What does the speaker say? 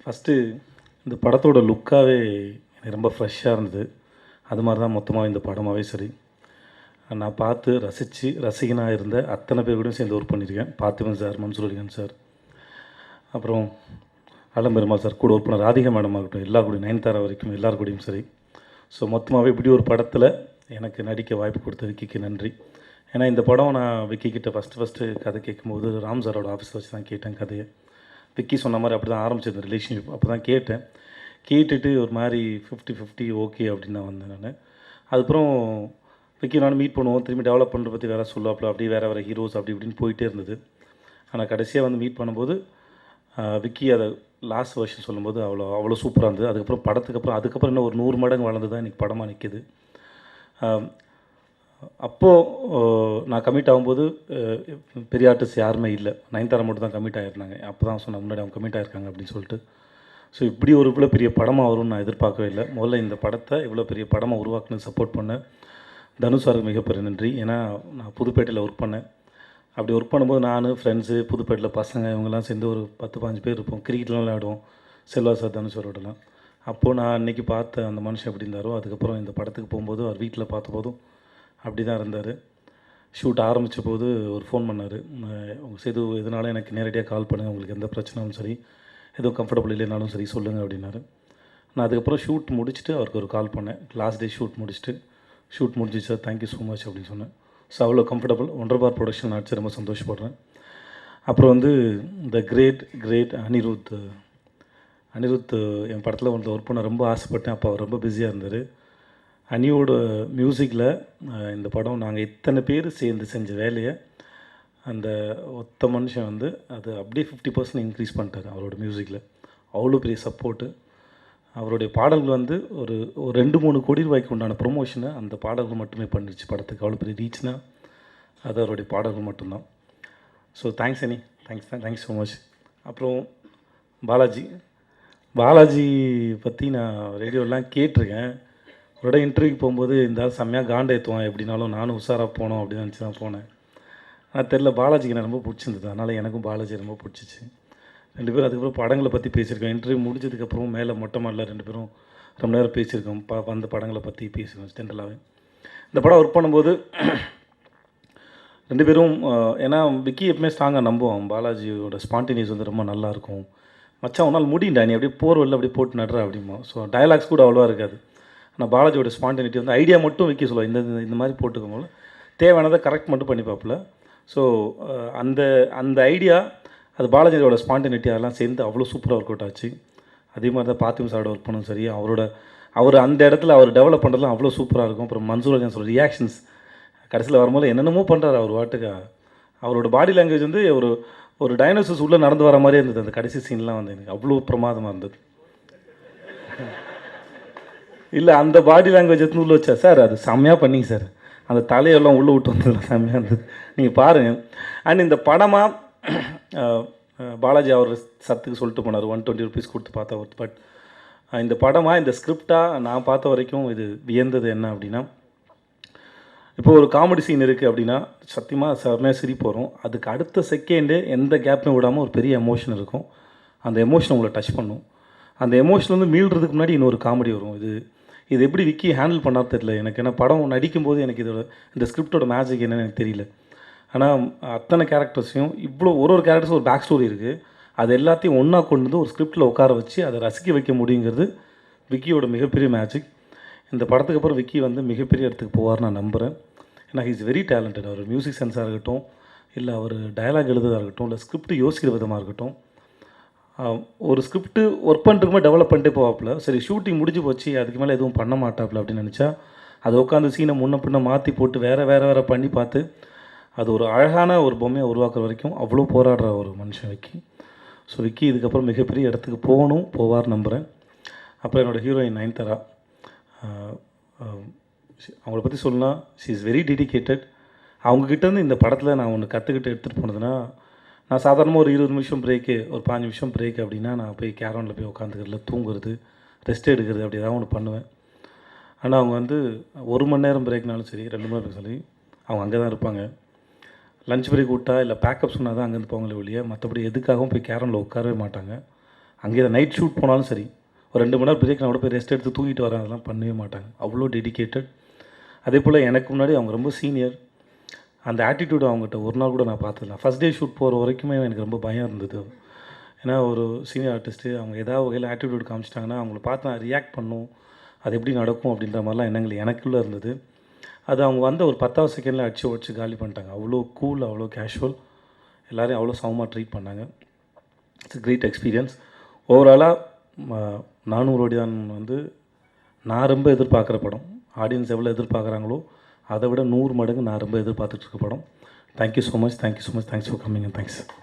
First இந்த படத்தோட லுக்காகவே எனக்கு ரொம்ப ஃப்ரெஷ்ஷாக இருந்தது. அது மாதிரி தான் மொத்தமாக இந்த படமாகவே சரி. நான் பார்த்து ரசித்து ரசிகனாக இருந்த அத்தனை பேர் கூடயும் சேர்ந்து ஒர்க் பண்ணியிருக்கேன். பார்த்திபன் சார், மன்சூர் அலிகான் சார், அப்புறம் அலம்பெருமாள் சார் கூட ஒர்க் பண்ண ராதிகா மேடம் ஆகட்டும், எல்லார் கூடயும் நயன்தாரா வரைக்கும் எல்லார் கூடயும் சரி. ஸோ மொத்தமாகவே இப்படி ஒரு படத்தில் எனக்கு நடிக்க வாய்ப்பு கொடுத்த விக்கிக்கு நன்றி. ஏன்னா இந்த படம் நான் விக்கி கிட்ட ஃபஸ்ட்டு கதை கேட்கும்போது ராம் சாரோட ஆஃபீஸில் வச்சு தான் கேட்டேன் கதையை. விக்கி சொன்ன மாதிரி அப்படி தான் ஆரம்பிச்சிருந்த ரிலேஷன்ஷிப். அப்போ தான் கேட்டுட்டு ஒரு மாதிரி 50-50 ஓகே அப்படின்னு நான் வந்தேன் நான். அதுக்கப்புறம் விக்கி நானும் மீட் பண்ணுவோம், திரும்பி டெவலப் பண்ணுறத பற்றி வேறு சொல்லுவாப்பில், அப்படியே வேறு ஹீரோஸ் அப்படி இப்படின்னு போயிட்டே இருந்தது. ஆனால் கடைசியாக வந்து மீட் பண்ணும்போது விக்கி அதை லாஸ்ட் வெர்ஷன் சொல்லும்போது அவ்வளோ சூப்பராக இருந்தது. அதுக்கப்புறம் இன்னும் ஒரு 100 மடங்கு வளர்ந்து தான் இன்றைக்கி படமாக நிற்கிது. அப்போது நான் கமிட் ஆகும்போது பெரிய ஆர்டிஸ்ட் யாருமே இல்லை, நயன்தாரா மட்டும் தான் கமிட் ஆகிருந்தாங்க. அப்போ தான் சொன்னேன் முன்னாடி அவங்க கமிட் ஆகிருக்காங்க அப்படின்னு சொல்லிட்டு. ஸோ இப்படி ஒரு இவ்வளோ பெரிய படமாக வரும்னு நான் எதிர்பார்க்கவே இல்லை. முதல்ல இந்த படத்தை இவ்வளோ பெரிய படமாக உருவாக்குன்னு சப்போர்ட் பண்ணேன் தனுஷ் சாருக்கு மிகப்பெரிய நன்றி. ஏன்னா நான் புதுப்பேட்டையில் ஒர்க் பண்ணேன். அப்படி ஒர்க் பண்ணும்போது நான் ஃப்ரெண்ட்ஸு புதுப்பேட்டையில் பசங்க இவங்கெல்லாம் சேர்ந்து ஒரு 10-15 பேர் இருப்போம். கிரிக்கெட்லாம் விளையாடுவோம், செல்வா சார், தனுஷ் சாரோடலாம். அப்போது நான் அன்றைக்கி பார்த்த அந்த மனுஷன் எப்படி இருந்தாரோ, அதுக்கப்புறம் இந்த படத்துக்கு போகும்போது அவர் வீட்டில் பார்த்தபோதும் அப்படி தான் இருந்தார். ஷூட் ஆரம்பித்த போது ஒரு ஃபோன் பண்ணார், உங்கள் சேது எதனாலும் எனக்கு நேரடியாக கால் பண்ணுங்கள், உங்களுக்கு எந்த பிரச்சனையும் சரி, எதுவும் கம்ஃபர்டபுள் இல்லைனாலும் சரி சொல்லுங்கள் அப்படின்னாரு. நான் அதுக்கப்புறம் ஷூட் முடிச்சுட்டு அவருக்கு ஒரு கால் பண்ணேன். லாஸ்ட் டே ஷூட் முடிஞ்சிச்சு சார், தேங்க்யூ ஸோ மச் அப்படின்னு சொன்னேன். ஸோ அவ்வளோ கம்ஃபர்டபுள். ஒன்றரை பார் ப்ரொடக்ஷன் நடிச்சு ரொம்ப சந்தோஷப்படுறேன். அப்புறம் வந்து இந்த கிரேட் அனிருத் என் படத்தில் வந்து ஒர்க் பண்ண ரொம்ப ஆசைப்பட்டேன். அப்போ அவர் ரொம்ப பிஸியாக இருந்தார். அனியோட மியூசிக்கில் இந்த படம் நாங்கள் இத்தனை பேர் சேர்ந்து செஞ்ச வேலையை அந்த ஒத்த மனுஷன் வந்து அது அப்படியே 50% இன்க்ரீஸ் பண்ணிட்டார் அவரோட மியூசிக்கில். அவ்வளோ பெரிய சப்போர்ட்டு. அவருடைய பாடல்கள் வந்து ஒரு 2-3 கோடி ரூபாய்க்கு உண்டான ப்ரொமோஷனை அந்த பாடல்கள் மட்டுமே பண்ணிடுச்சு படத்துக்கு. அவ்வளோ பெரிய ரீச்னால் அது அவருடைய பாடல்கள் மட்டும்தான். ஸோ தேங்க்ஸ் அனி, தேங்க்ஸ் ஸோ மச். அப்புறம் பாலாஜி பற்றி நான் ரேடியோலாம் கேட்டிருக்கேன். அவரோட இன்டர்வியூக்கு போகும்போது இந்த செம்மையாக காண்டேற்றுவான், எப்படினாலும் நானும் உஷாராக போனோம் அப்படின்னு நினச்சி தான் போனேன். ஆனால் தெரில, பாலாஜிக்கு எனக்கு ரொம்ப பிடிச்சிருந்தது. அதனால் எனக்கும் பாலாஜி ரொம்ப பிடிச்சிச்சு. 2 பேரும் அதுக்கப்புறம் படங்களை பற்றி பேசியிருக்கோம். இன்டர்வியூ முடிஞ்சதுக்கப்புறம் மேலே மொட்டை மாடலில் 2 பேரும் ரொம்ப நேரம் பேசியிருக்கோம். அந்த படங்களை பற்றி பேசியிருக்கோம் ஜென்ரலாகவே. இந்த படம் ஒர்க் பண்ணும்போது 2 பேரும் ஏன்னா விக்கி எப்பவுமே ஸ்ட்ராங்காக நம்புவோம், பாலாஜியோட ஸ்பான்டினியஸ் வந்து ரொம்ப நல்லாயிருக்கும். மச்சான் உன்னால் முடியுண்டா, நீ அப்படியே போர்வெல்ல அப்படியே போட்டு நடுற அப்படிமா. ஸோ டயலாக்ஸ் கூட அவ்வளோவா இருக்காது. ஆனால் பாலாஜியோட ஸ்பான்டினிட்டி வந்து ஐடியா மட்டும் விக்கி சொல்லுவோம், இந்த மாதிரி போட்டுக்கும் போது தேவையானதை கரெக்ட் மட்டும் பண்ணி பார்ப்பல. ஸோ அந்த ஐடியா அது பாலாஜியோட ஸ்பான்டினிட்டி அதெல்லாம் சேர்ந்து அவ்வளோ சூப்பராக ஒர்க் அவுட் ஆச்சு. அதே மாதிரி தான் பார்த்திபன் சாரோட ஒர்க் பண்ணணும் சரி. அவர் அந்த இடத்துல அவர் டெவலப் பண்ணுறதுலாம் அவ்வளோ சூப்பராக இருக்கும். அப்புறம் மன்சூர் அலிகான் சொல்கிற ரியாக்ஷன்ஸ் கடைசியில் வரும்போது என்னென்னமோ பண்ணுறாரு அவர் வாட்டுக்கு. அவரோட பாடி லாங்குவேஜ் வந்து ஒரு டைனோசர்ஸ் உள்ளே நடந்து வர மாதிரியே இருந்தது. அந்த கடைசி சீன்லாம் வந்து எனக்கு அவ்வளோ பிரமாதமாக இருந்தது. இல்லை, அந்த பாடி லாங்குவேஜ் எடுத்து உள்ளே வச்சா சார், அது செம்மையாக பண்ணிங்க சார். அந்த தலையெல்லாம் உள்ளே விட்டு வந்தது செம்மையாக இருந்தது. நீங்கள் பாருங்கள். அண்ட் இந்த படமாக பாலாஜி அவர் சத்துக்கு சொல்லிட்டு போனார், 120 rupees கொடுத்து பார்த்தா. பட் இந்த படமாக இந்த ஸ்கிரிப்டாக நான் பார்த்த வரைக்கும் இது வியந்தது என்ன அப்படின்னா, இப்போ ஒரு காமெடி சீன் இருக்குது அப்படின்னா சத்தியமாக செம்மையாக சிரிப்பு வரும். அதுக்கு அடுத்த செகண்டே எந்த கேப்பும் விடாமல் ஒரு பெரிய எமோஷன் இருக்கும். அந்த எமோஷன் உங்களை டச் பண்ணும். அந்த எமோஷன் வந்து மீள்றதுக்கு முன்னாடி இன்னொரு காமெடி வரும். இது எப்படி விக்கி ஹேண்டில் பண்ணால் தெரியல எனக்கு. ஏன்னா படம் நடிக்கும்போது எனக்கு இந்த ஸ்கிரிப்டோட மேஜிக் என்னன்னு எனக்கு தெரியல. ஆனால் அத்தனை கேரக்டர்ஸையும் இவ்வளோ ஒரு கேரக்டர்ஸும் ஒரு பேக் ஸ்டோரி இருக்குது. அது எல்லாத்தையும் ஒன்றா கொண்டு வந்து ஒரு ஸ்கிரிப்டில் உட்கார வச்சு அதை ரசிக்க வைக்க முடியுங்கிறது விக்கியோட மிகப்பெரிய மேஜிக். இந்த படத்துக்கு அப்புறம் விக்கி வந்து மிகப்பெரிய இடத்துக்கு போவார் நான் நம்புகிறேன். ஏன்னா ஹீ இஸ் வெரி டேலண்டட். அவர் மியூசிக் சென்ஸாக இருக்கட்டும், இல்லை அவர் டயலாக் எழுதுறதாக இருக்கட்டும், இல்லை ஸ்கிரிப்ட் யோசிக்கிற விதமாக இருக்கட்டும். ஒரு ஸ்கிரிப்ட்டு ஒர்க் பண்ணுறதுக்குமே டெவலப் பண்ணிட்டே போவாப்பில். சரி ஷூட்டிங் முடிஞ்சு போச்சு, அதுக்கு மேலே எதுவும் பண்ண மாட்டாப்புல அப்படின்னு நினச்சா அதை உட்காந்து சீனை முன்ன பின்ன மாற்றி போட்டு வேறு பண்ணி பார்த்து அது ஒரு அழகான ஒரு பொம்மையை உருவாக்குற வரைக்கும் அவ்வளோ போராடுற ஒரு மனுஷன் விக்கி. ஸோ விக்கி இதுக்கப்புறம் மிகப்பெரிய இடத்துக்கு போவார் நம்புகிறேன். அப்புறம் என்னோடய ஹீரோயின் நயன்தாரா, அவங்கள பற்றி சொல்லணும்னா ஷி இஸ் வெரி டெடிக்கேட்டட். அவங்கக்கிட்டேருந்து இந்த படத்தில் நான் ஒன்று கற்றுக்கிட்டு எடுத்துகிட்டு போனதுன்னா, நான் சாதாரணமாக ஒரு 20 நிமிஷம் பிரேக்கு, ஒரு 5 நிமிஷம் பிரேக் அப்படின்னா நான் போய் கேரவனில் போய் உட்காந்துக்கிறதுல தூங்குறது, ரெஸ்ட் எடுக்கிறது, அப்படி ஏதாவது ஒன்று பண்ணுவேன். ஆனால் அவங்க வந்து 1 மணி நேரம் பிரேக்னாலும் சரி, 2 மணி நேரம் சரி, அவங்க அங்கே தான் இருப்பாங்க. லஞ்ச் பிரேக் விட்டா இல்லை பேக்கப் சொன்னால் தான் அங்கேருந்து போங்களே ஒழிய மற்றபடி எதுக்காகவும் போய் கேரவனில் உட்காரவே மாட்டாங்க. அங்கே நைட் ஷூட் போனாலும் சரி, ஒரு 2 மணி நேரம் பிரேக் நான் கூட போய் ரெஸ்ட் எடுத்து தூங்கிட்டு வரேன், அதெல்லாம் பண்ணவே மாட்டாங்க. அவ்வளோ டெடிகேட்டட். அதே போல் எனக்கு முன்னாடி அவங்க ரொம்ப சீனியர். அந்த ஆட்டிடியூட் அவங்ககிட்ட ஒரு நாள் கூட நான் பார்த்ததில்ல. ஃபஸ்ட் டே ஷூட் போகிற வரைக்குமே எனக்கு ரொம்ப பயம் இருந்தது. ஏன்னா ஒரு சீனியர் ஆர்டிஸ்ட்டு அவங்க ஏதாவது வகையில் ஆட்டிடியூட் காமிச்சிட்டாங்கன்னா அவங்கள பார்த்து நான் ரியாக்ட் பண்ணும், அது எப்படி நடக்கும் அப்படின்ற மாதிரிலாம் எண்ணங்கள் எனக்குள்ளே இருந்தது. அது அவங்க வந்த ஒரு 10வது செகண்டில் அடிச்சு உடச்சி காலி பண்ணிட்டாங்க. அவ்வளோ கூல், அவ்வளோ கேஷுவல், எல்லோரையும் அவ்வளோ சமமாக ட்ரீட் பண்ணாங்க. It's great experience. ஓவராலாக 400 அடிதான் வந்து நான் ரொம்ப எதிர்பார்க்குற படம். ஆடியன்ஸ் எவ்வளோ எதிர்பார்க்குறாங்களோ அதை விட 100 மடங்கு நான் ரொம்ப எதிர்பார்த்துட்ருக்க படம். Thank you so much, thank you so much, thanks for coming and thanks.